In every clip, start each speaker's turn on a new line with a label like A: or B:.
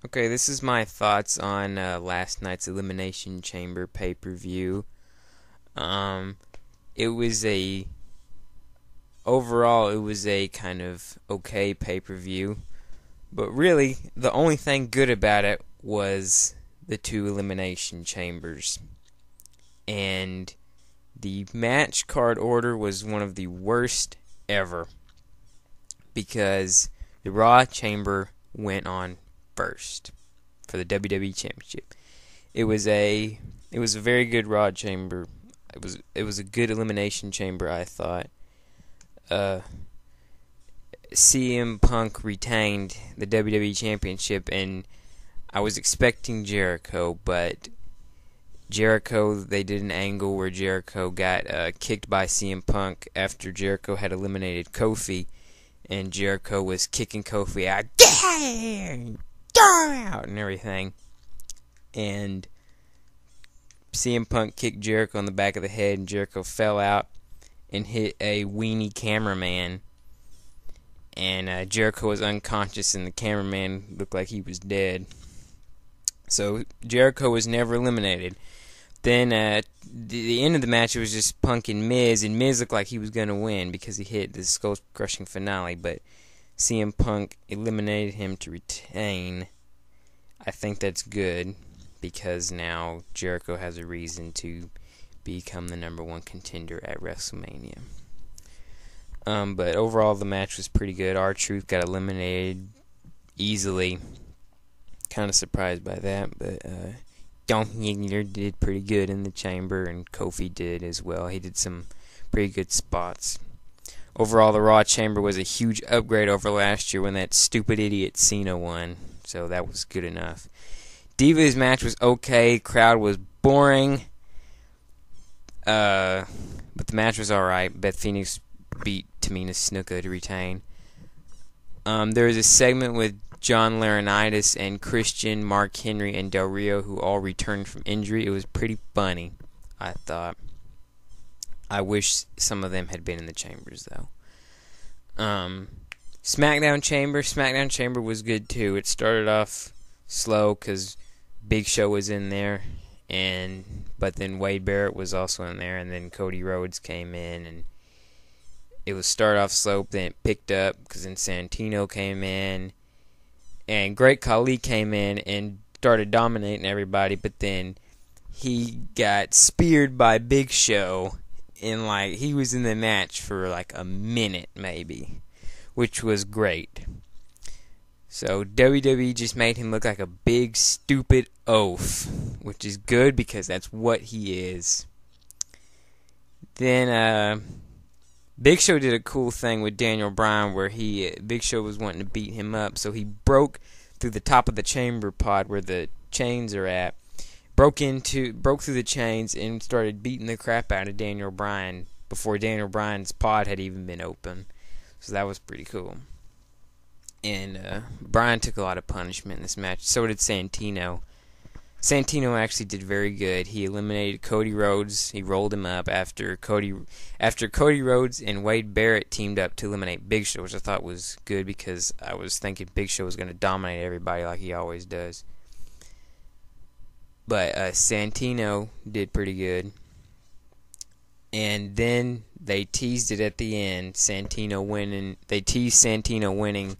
A: Okay, this is my thoughts on last night's Elimination Chamber pay-per-view. Um, it was a overall it was a kind of okay pay-per-view, but really the only thing good about it was the two Elimination Chambers. And the match card order was one of the worst ever because the Raw Chamber went on first for the WWE Championship. It was a very good Raw Chamber. It was a good Elimination Chamber, I thought. CM Punk retained the WWE Championship, and I was expecting Jericho, but they did an angle where Jericho got kicked by CM Punk after Jericho had eliminated Kofi, and Jericho was kicking Kofi out, get out of here, out, and everything. And CM Punk kicked Jericho on the back of the head, and Jericho fell out and hit a weenie cameraman. And Jericho was unconscious, and the cameraman looked like he was dead. So Jericho was never eliminated. Then at the end of the match, it was just Punk and Miz looked like he was going to win because he hit the skull-crushing finale, but CM Punk eliminated him to retain. I think that's good because now Jericho has a reason to become the number one contender at WrestleMania. But overall, the match was pretty good. R-Truth got eliminated easily. Kind of surprised by that, but Dolph Ziggler did pretty good in the chamber, and Kofi did as well. He did some pretty good spots. Overall, the Raw Chamber was a huge upgrade over last year when that stupid idiot Cena won, so that was good enough. Divas match was okay. Crowd was boring, but the match was alright. Beth Phoenix beat Tamina Snuka to retain. There was a segment with John Laurinaitis and Christian, Mark Henry, and Del Rio, who all returned from injury. It was pretty funny, I thought. I wish some of them had been in the chambers, though. SmackDown Chamber was good, too. It started off slow because Big Show was in there, but then Wade Barrett was also in there, and then Cody Rhodes came in, and it was start off slow, then it picked up because then Santino came in, and Great Khali came in and started dominating everybody, but then he got speared by Big Show, and he was in the match for a minute maybe, which was great. So WWE just made him look like a big stupid oaf, which is good because that's what he is. Then Big Show did a cool thing with Daniel Bryan where Big Show was wanting to beat him up, so he broke through the top of the chamber pod where the chains are at, broke through the chains and started beating the crap out of Daniel Bryan before Daniel Bryan's pod had even been open. So that was pretty cool. And Bryan took a lot of punishment in this match. So did Santino. Santino actually did very good. He eliminated Cody Rhodes. He rolled him up after Cody Rhodes and Wade Barrett teamed up to eliminate Big Show, which I thought was good because I was thinking Big Show was going to dominate everybody like he always does. But Santino did pretty good. And then they teased it at the end. They teased Santino winning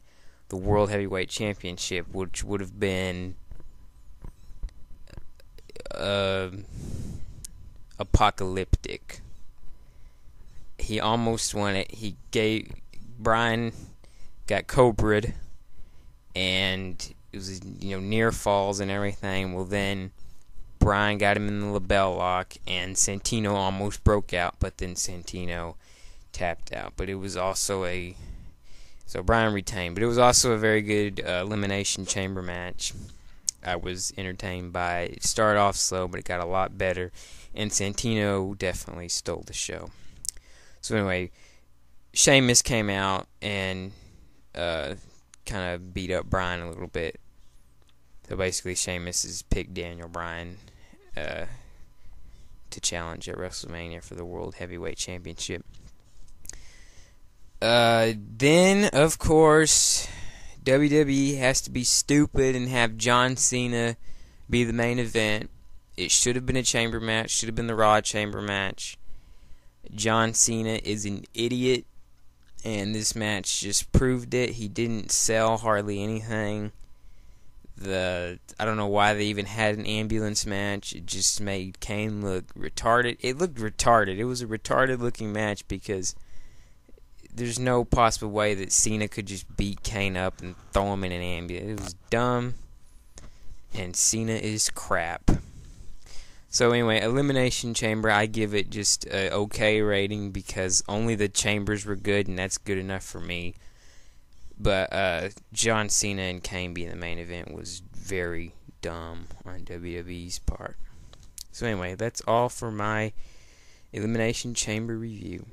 A: the World Heavyweight Championship, which would have been apocalyptic. He almost won it. Bryan got cobra'd, and it was near falls and everything. Well, then Bryan got him in the label lock, and Santino almost broke out, but then Santino tapped out. But it was also so Bryan retained, but it was also a very good Elimination Chamber match. I was entertained by it. It started off slow, but it got a lot better, and Santino definitely stole the show. So anyway, Sheamus came out and kind of beat up Bryan a little bit. So basically, Sheamus has picked Daniel Bryan to challenge at WrestleMania for the World Heavyweight Championship. Then, of course, WWE has to be stupid and have John Cena be the main event. It should have been a chamber match. Should have been the Raw chamber match. John Cena is an idiot, and this match just proved it. He didn't sell hardly anything. I don't know why they even had an ambulance match. It just made Kane look retarded. It looked retarded. It was a retarded looking match because there's no possible way that Cena could just beat Kane up and throw him in an ambulance. It was dumb, and Cena is crap. So anyway, Elimination Chamber, I give it just an okay rating because only the chambers were good, and that's good enough for me. But John Cena and Kane being the main event was very dumb on WWE's part. So anyway, that's all for my Elimination Chamber review.